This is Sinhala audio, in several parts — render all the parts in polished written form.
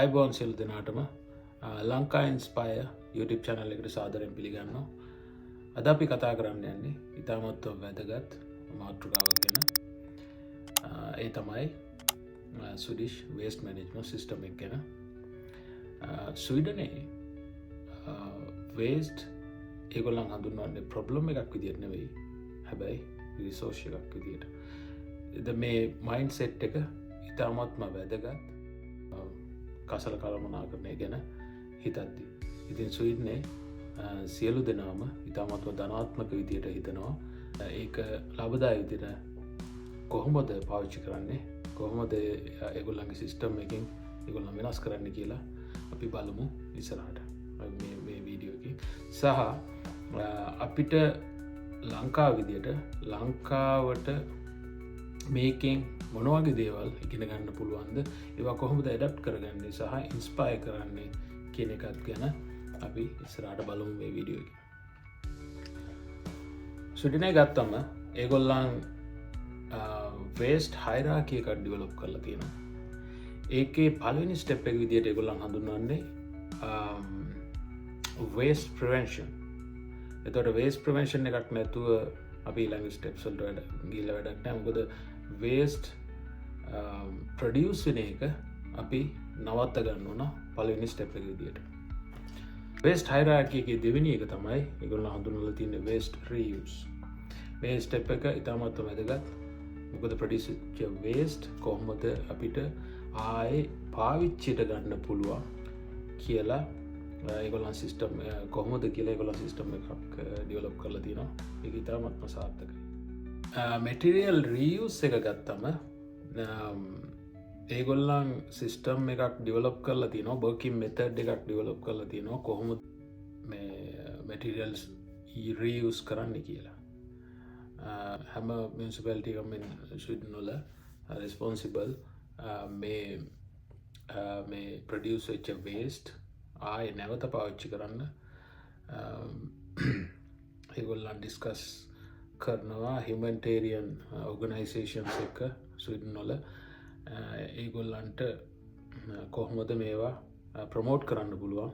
ආයුබෝවන් සියලු දෙනාටම ලංකා ඉන්ස්පයර් YouTube channel එකට සාදරයෙන් පිළිගන්නවා. අද අපි කතා කරන්න යන්නේ ඉතාමත් වැදගත් මාතෘකාවක් ගැන. ඒ තමයි Swedish waste management system එක ගැන. ස්වීඩනයේ waste ඒගොල්ලන් හඳුන්වන්නේ problem එකක් විදිහට නෙවෙයි. හැබැයි resource එකක් විදිහට. මේ mindset එක ඉතාමත්ම වැදගත්. කසල කළමනාකරණය ගැන හිතද්දි. ඉතින් ස්වීඩනයේ සියලු දෙනාම ඉතාමත්ම ධනාත්මක විදියට හිතනවා. ඒක ලාභදායී විදියට කොහොමද පාවිච්චි කරන්නේ? කොහොමද ඒගොල්ලන්ගේ සිස්ටම් එකකින් ඒගොල්ලන් වෙනස් කරන්න කියලා අපි බලමු ඉස්සරහට මේ වීඩියෝ එකකින්. සහ අපිට ලංකාව විදියට ලංකාවට මේකෙන් මොනවගේ දේවල් ඉගෙන ගන්න පුළුවන්ද, ඒවා කොහොමද ඇඩප්ට් කරගන්නේ සහ ඉන්ස්පයර් කරන්නේ කියන එකත් ගැන අපි ඉස්සරහට බලමු මේ වීඩියෝ එකේ. ස්වීඩනයේ ගත්තම ඒගොල්ලන් waste hierarchy එකක් ඩෙවලොප් කරලා තියෙනවා. ඒකේ පළවෙනි ස්ටෙප් එක විදියට ඒගොල්ලන් හඳුන්වන්නේ waste prevention. එතකොට waste prevention එකක් නැතුව අපි ඊළඟ ස්ටෙප්ස් වලට ගිහිල්ලා වැඩක් නැහැ. මොකද waste ප්‍රොඩියුස් වෙන එක අපි නවත්ත ගන්න ඕන පළවෙනි ස්ටෙප් එක විදියට. waste hierarchy එකේ දෙවෙනි එක තමයි ඒගොල්ලෝ හඳුන්වලා තියෙන waste reuse. මේ ස්ටෙප් එක ඉතාමත් වැදගත්. මොකද ප්‍රොඩියුස් වෙච්ච waste කොහොමද අපිට ආයේ පාවිච්චියට ගන්න පුළුවන් කියලා ඒගොල්ලන් සිස්ටම් කොහොමද කියලා ඒගොල්ලන් සිස්ටම් එකක් ඩෙවලොප් කරලා තියෙනවා. ඒක ඉතාමත්ම සාර්ථකයි. මැටිරියල් රීයුස් එක ගත්තම ඒගොල්ලන් සිස්ටම් එකක් ඩිවලොප් කරලා තියෙනවා. බර්කින් මෙතඩ් එකක් ඩිවලොප් කරලා තියෙනවා කොහොමද මැටිරියල්ස් රීයුස් කරන්න කියලා. හැම මියුනිසිපැලිටි එකක්ම ස්වීඩන් වල රෙස්පොන්සිබල් මේ ප්‍රොඩියුස් වෙච්ච වේස්ට් ආයේ නැවත පාවිච්චි කරන්න ඒගොල්ලන් ඩිස්කස් කරනවා හියුමැනිටේරියන් ඕගනයිසේෂන්ස් එක ස්වීඩන් වල. ඒගොල්ලන්ට කොහොමද මේවා ප්‍රමෝට් කරන්න පුළුවන්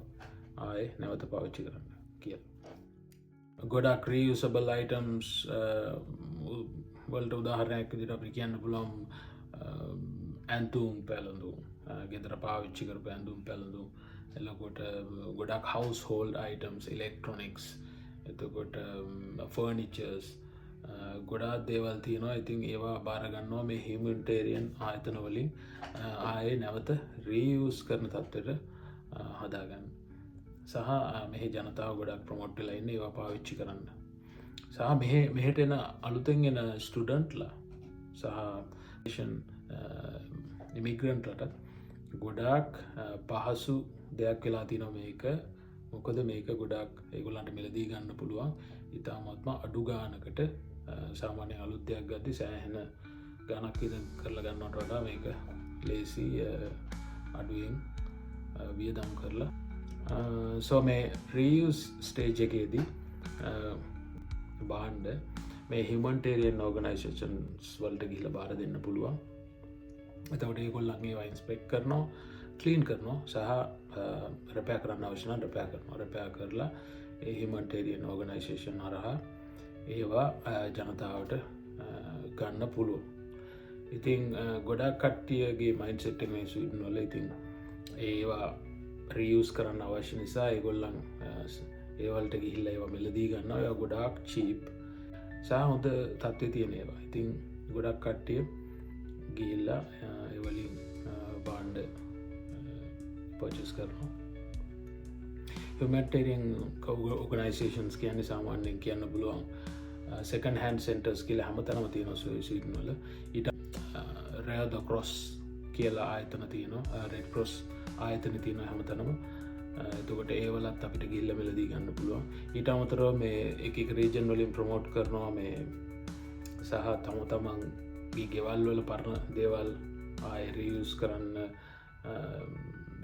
ආයේ නැවත පාවිච්චි කරන්න කියලා. ගොඩක් රීයුසබල් අයිටම්ස් වලට උදාහරණයක් විදිහට අපිට කියන්න පුළුවන් ඇඳුම් පැළඳුම්, ගෙදර පාවිච්චි කරපු ඇඳුම් පැළඳුම්, එතකොට ගොඩක් හවුස්හෝල්ඩ් අයිටම්ස්, ඉලෙක්ට්‍රොනික්ස්, එතකොට ෆර්නිචර්ස්, ගොඩාක් දේවල් තියෙනවා. ඉතින් ඒවා බාර ගන්නවා මේ හියුමැනිටේරියන් ආයතන වලින් ආයේ නැවත රීයුස් කරන තත්ත්වයට හදාගන්න. සහ මෙහි ජනතාව ගොඩක් ප්‍රොමෝට් වෙලා ඉන්නේ ඒවා පාවිච්චි කරන්න. සහ මෙහෙට එන අලුතෙන් එන ස්ටුඩන්ට්ලා සහ ඉමිග්‍රන්ට්ලට ගොඩාක් පහසු දෙයක් වෙලා තියෙනවා මේක. මොකද මේක ගොඩක් ඒගොල්ලන්ට මිලදී ගන්න පුළුවන් ඉතාමත්ම අඩු ගානකට. සාමාන්‍ය අලුත් දෙයක් ගද්දි සෑහෙන ගානක් ඉතින් කරලා ගන්නවට වඩා මේක ලේසි අඩුවෙන් වියදම් කරලා. සෝ මේ රීයුස් ස්ටේජ් එකේදී බාණ්ඩ මේ හියුමැනිටේරියන් ඕගනයිසේෂන්ස් වලට ගිහිල්ලා බාර දෙන්න පුළුවන්. එතකොට ඒගොල්ලන් ඒවා ඉන්ස්පෙක්ට් කරනවා, ක්ලීන් කරනවා සහ රිපෙයාර් කරන්න අවශ්‍ය නම් රිපෙයාර් කරනවා. රිපෙයාර් කරලා ඒ හියුමැනිටේරියන් ඕගනයිසේෂන් හරහා ඒවා ජනතාවට ගන්න පුළුවන්. ඉතින් ගොඩක් කට්ටියගේ මයින්ඩ්සෙට් එක මේ ස්වීඩන් වල ඉතින් ඒවා රීයුස් කරන්න අවශ්‍ය නිසා ඒගොල්ලන් ඒවලට ගිහිල්ලා ඒවා මිලදී ගන්නවා. ඒවා ගොඩාක් චීප් සහ හොඳ තත්ත්වයේ තියෙන ඒවා. ඉතින් ගොඩක් කට්ටිය ගිහිල්ලා ඒ වලින් බාණ්ඩ පර්චේස් කරනවා. හියුමැනිටේරියන් ඕගනයිසේෂන්ස් කියන්නේ සාමාන්‍යයෙන් කියන්න පුළුවන් සෙකන්ඩ් හෑන්ඩ් සෙන්ටර්ස් කියලා හැමතැනම තියෙනවා ස්වීඩන් වල. ඊට රෙඩ් ක්‍රොස් කියලා ආයතන තියෙනවා, රෙඩ් ක්‍රොස් ආයතන තියෙනවා හැමතැනම. එතකොට ඒවලත් අපිට ගිහිල්ලා මිලදී ගන්න පුළුවන්. ඊට අමතරව මේ එක එක රීජන් වලින් ප්‍රොමෝට් කරනවා මේ සහ තමන්ගේ ගෙවල් වල පරණ දේවල් ආයෙ රීයුස් කරන්න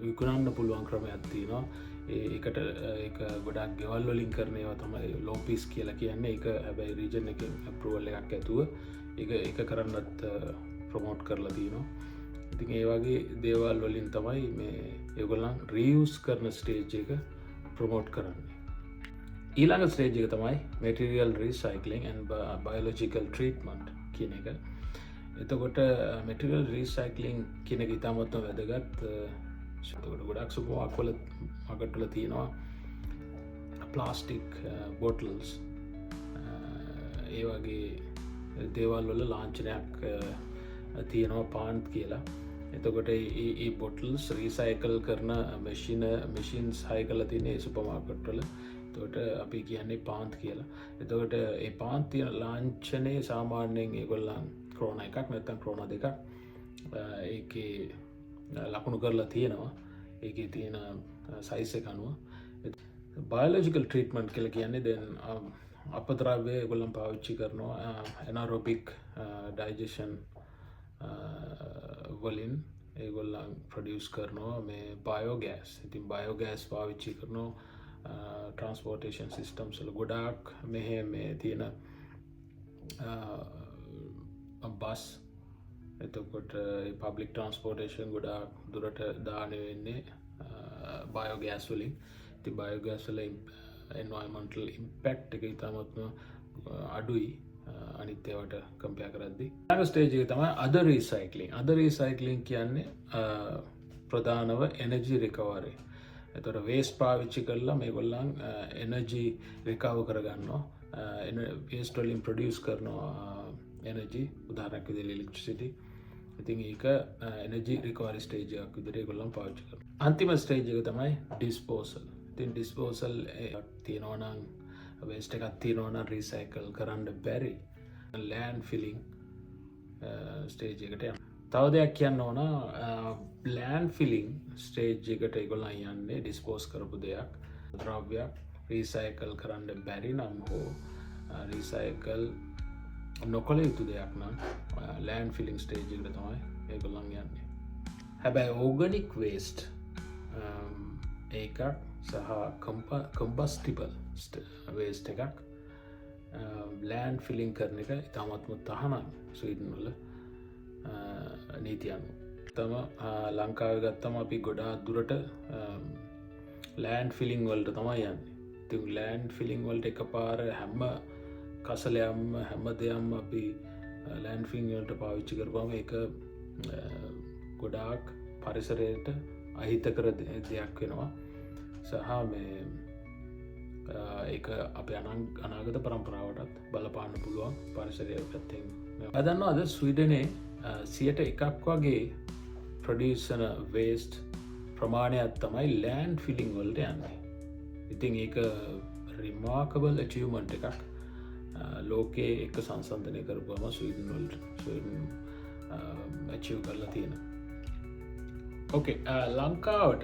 විකුණන්න පුළුවන් ක්‍රමයක් තියෙනවා. ඒකට ඒක ගොඩක් ගෙවල් වලින් කරන ඒවා තමයි ලෝපිස් කියලා කියන්නේ. ඒක හැබැයි රීජන් එකෙන් අප්‍රූවල් එකක් ඇතුව ඒක කරන්නත් ප්‍රොමෝට් කරලා තියෙනවා. ඉතින් ඒ වගේ දේවල් වලින් තමයි මේ ඒගොල්ලන් රීයුස් කරන ස්ටේජ් එක ප්‍රොමෝට් කරන්නේ. ඊළඟ ස්ටේජ් එක තමයි material recycling and biological treatment කියන එක. එතකොට material recycling කියන එක ඉතාමත්ම වැදගත්. ගොඩක් සුපර් මාකට් වල තියෙනවා ප්ලාස්ටික් බොටල්ස් ඒ වගේ දේවල් වල ලාංඡනයක් තියෙනවා පාන්ත් කියලා. එතකොට ඒ බොටල්ස් රීසයිකල් කරන මැෂින්ස් හයි කරලා තියෙන සුපර් මාකට් වල. එතකොට අපි කියන්නේ පාන්ත් කියලා. එතකොට ඒ පාන්ත් තියෙන ලාංඡනේ සාමාන්‍යයෙන් ඒගොල්ලන් ක්‍රෝනා එකක් නැත්නම් ක්‍රෝනා දෙකක් ඒකේ ලකුණු කරලා තියෙනවා. ඒකේ තියෙන සයිස් එක අනුව. බයොලොජිකල් ට්‍රීට්මන්ට් කියලා කියන්නේ දැන් අපද්‍රව්‍ය ඒගොල්ලන් පාවිච්චි කරනවා ඇනරොබික් ඩයිජෙෂන් වලින් ඒගොල්ලන් ප්‍රොඩියුස් කරනවා මේ බයෝගෑස්. ඉතින් බයෝගෑස් පාවිච්චි කරනවා ට්‍රාන්ස්පෝර්ටේෂන් සිස්ටම්ස් වල ගොඩාක් මෙහෙ මේ තියෙන බස් එතකොට පබ්ලික් ට්‍රාන්ස්පෝර්ටේෂන් ගොඩාක් දුරට දාන වෙන්නේ බයෝගෑස් වලින්. ඉතින් බයෝගෑස් වල එන්වයරන්මන්ටල් ඉම්පැක්ට් එක ඉතාමත්ම අඩුයි අනිත් ඒවාට කම්පෙයාර් කරද්දී. ඊළඟ ස්ටේජ් එක තමයි other recycling. other recycling කියන්නේ ප්‍රධානව එනර්ජි රිකවරි. එතකොට වේස්ට් පාවිච්චි කරලා මේගොල්ලන් එනර්ජි රිකවර් කරගන්නවා. වේස්ට් වලින් ප්‍රොඩියුස් කරනවා එනර්ජි, උදාහරණයක් විදිහට ඉලෙක්ට්‍රිසිටි. ඉතින් ඒක එනර්ජි රිකවරි ස්ටේජ් එකක් විදිහට ඒගොල්ලන් පාවිච්චි කරනවා. අන්තිම ස්ටේජ් එක තමයි ඩිස්පෝසල්. ඉතින් ඩිස්පෝසල් තියෙනවා නම් වේස්ට් එකක් තියෙනවා නම් රීසයිකල් කරන්න බැරි ලෑන්ඩ් ෆිලිං ස්ටේජ් එකට යනවා. තව දෙයක් කියන්න ඕන ලෑන්ඩ් ෆිලිං ස්ටේජ් එකට ඒගොල්ලන් යන්නේ ඩිස්පෝස් කරපු දෙයක් ද්‍රව්‍යයක් රීසයිකල් කරන්න බැරි නම් හෝ රීසයිකල් නොකළ යුතු දෙයක් නම් ලෑන්ඩ් ෆිලිං ස්ටේජ් එකට තමයි ඒගොල්ලන් යන්නේ. හැබැයි ඕගනික් වේස්ට් එකක් සහ කම්බස්ටිබල් වේස්ට් එකක් ලෑන්ඩ් ෆිලිං කරන එක ඉතාමත්ම තහනම් ස්වීඩන් වල නීති අනුව. තම ලංකාවේ ගත්තම අපි ගොඩාක් දුරට ලෑන්ඩ් ෆිලිං වලට තමයි යන්නේ. ඉතින් ලෑන්ඩ් ෆිලිං වලට එකපාර හැම කසලයක්ම හැම දෙයක්ම අපි ලෑන්ඩ් ෆිලිං වලට පාවිච්චි කරපුවම ඒක ගොඩාක් පරිසරයට අහිතකර දෙයක් වෙනවා. සහ මේ ඒක අපේ අනාගත පරම්පරාවටත් බලපාන්න පුළුවන් පරිසරය පැත්තෙන්. අදන්නවාද ස්වීඩනේ 100% වගේ ප්‍රොඩියුසන වේස්ට් ප්‍රමාණයක් තමයි ලෑන්ඩ් ෆිලිං වලට යන්නේ. ඉතින් ඒක රිමාර්කබල් ඇචීව්මන්ට් එකක්. ලෝකයේ එක සංසන්ධනය කරපුවම ස්වීඩන් වලට ඇචීව් කරලා තියෙන. ඕකේ ලංකාවට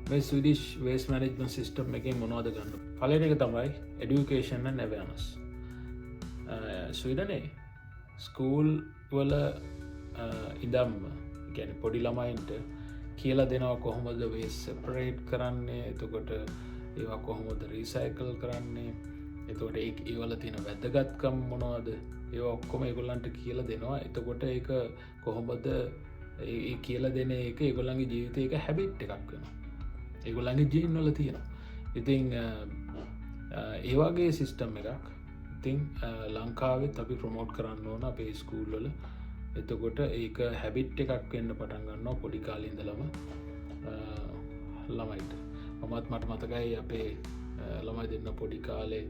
මේ ස්වීඩිෂ් වේස්ට් මැනේජ්මන්ට් සිස්ටම් එකෙන් මොනවද ගන්න? පළවෙනි එක තමයි එඩියුකේෂන් and awareness. ස්වීඩනේ ස්කූල් වල ඉඳන්ම කියන්නේ පොඩි ළමයින්ට කියලා දෙනවා කොහොමද වේස්ට් සෙපරේට් කරන්නේ, එතකොට ඒවා කොහොමද රීසයිකල් කරන්නේ, එතකොට ඒ වල තියෙන වැදගත්කම් මොනවද, ඒවා ඔක්කොම ඒගොල්ලන්ට කියලා දෙනවා. එතකොට ඒක කොහොමද ඒ කියලා දෙන එක ඒගොල්ලන්ගේ ජීවිතේ එක හැබිට් එකක් වෙනවා. ඒගොල්ලන්ගේ ජීන් වල තියෙනවා. ඉතින් ඒ වගේ සිස්ටම් එකක් ඉතින් ලංකාවෙත් අපි ප්‍රොමෝට් කරන්න ඕන අපේ ස්කූල් වල. එතකොට ඒක හැබිට් එකක් වෙන්න පටන් ගන්නවා පොඩි කාලේ ඉඳලම ළමයිට. මමත් මට මතකයි අපේ ළමයි දෙන්න පොඩි කාලේ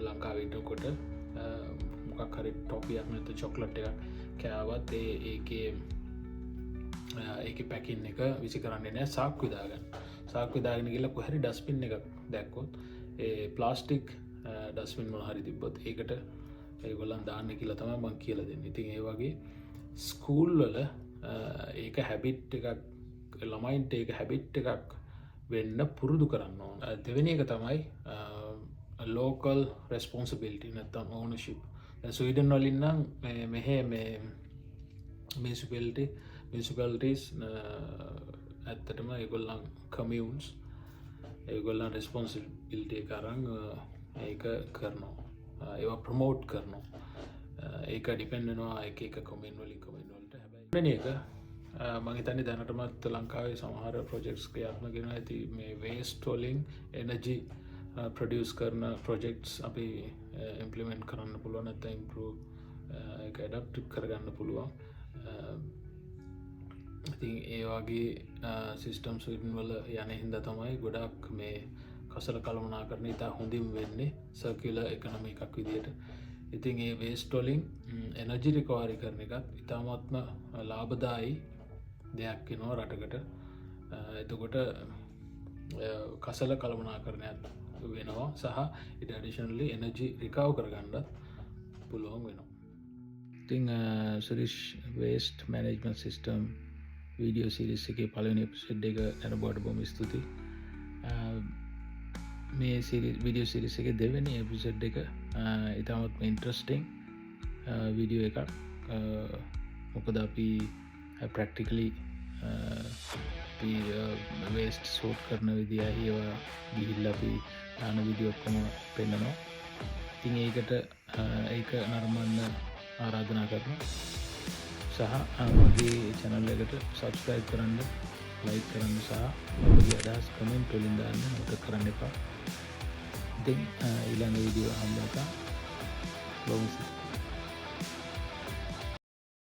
ලංකාවේ ඉන්නකොට මොකක් හරි ටොපියක් නැත්නම් චොක්ලට් එකක් කෑවත් ඒකේ පැකින් එක විසි කරන්නේ නැහැ, සාක්කු දාගන්න. සාක්කු දාගෙන ගිහලා කොහරි ඩස්බින් එකක් දැක්කොත් ඒ ප්ලාස්ටික් ඩස්බින් මොන හරි තිබ්බොත් ඒකට ඒගොල්ලන් දාන්න කියලා තමයි මම කියලා දෙන්නේ. ඉතින් ඒ වගේ ස්කූල් වල ඒක හැබිට් එකක් ළමයින්ට ඒක හැබිට් එකක් වෙන්න පුරුදු කරන්න ඕන. දෙවෙනි එක තමයි local responsibility නැත්නම් ownership. දැන් ස්වීඩන් වලින් නම් මෙහෙ මේ municipalities ඇත්තටම ඒගොල්ලන් communes ඒගොල්ලන් responsibility එක අරන් ඒක කරනවා. ඒවා ප්‍රමෝට් කරනවා. ඒක ඩිපෙන්ඩ් වෙනවා එක එක කමියුන් වලින් කමියුන් වලට. හැබැයි වෙන එක මම හිතන්නේ දැනටමත් ලංකාවේ සමහර ප්‍රොජෙක්ට්ස් ක්‍රියාත්මක වෙනවා ඇති මේ වේස්ට් වලින් එනර්ජි ප්‍රොඩියුස් කරන ප්‍රොජෙක්ට්ස් අපි ඉම්ප්ලිමන්ට් කරන්න පුළුවන් නැත්නම් ඉම්ප්‍රූව් ඒක ඇඩැප්ට් කරගන්න පුළුවන්. ඉතින් ඒ වගේ සිස්ටම් ස්වීඩන් වල යන හින්දා තමයි ගොඩක් මේ කසල කළමනාකරණය ඉතා හොඳින් වෙන්නේ සර්කියුලර් ඉකොනොමි එකක් විදියට. ඉතින් ඒ වේස්ට් වලින් එනර්ජි රිකවරි කරන එකත් ඉතාමත්ම ලාභදායී දෙයක් වෙනවා රටකට. එතකොට කසල කළමනාකරණයක් වෙනවා සහ ඊට ඇඩිෂනලි එනර්ජි රිකවර් කරගන්නත් පුළුවන් වෙනවා. ඉතින් Surish waste management system video series එකේ පළවෙනි එපිසෝඩ් එක නරඹුවට බොහොම ස්තුතියි. මේ වීඩියෝ සීරීස් එකේ දෙවෙනි එපිසෝඩ් එක ඉතාමත්ම ඉන්ට්‍රස්ටිං වීඩියෝ එකක්. මොකද අපි ප්‍රැක්ටිකලි වේස්ට් සෝට් කරන විදිය ඒවා ගිහිල්ලා අපි දාන වීඩියෝ ඔක්කොම පෙන්නනවා. ඉතින් ඒකට ඒක නරඹන්න ආරාධනා කරනවා. සහ මගේ channel එකට subscribe කරන්න, like කරන්න සහ ඔබගේ අදහස් comment වලින් දාන්න මතක කරන්න එපා. ඉතින් ඊළඟ වීඩියෝ හම්බ වෙනකම්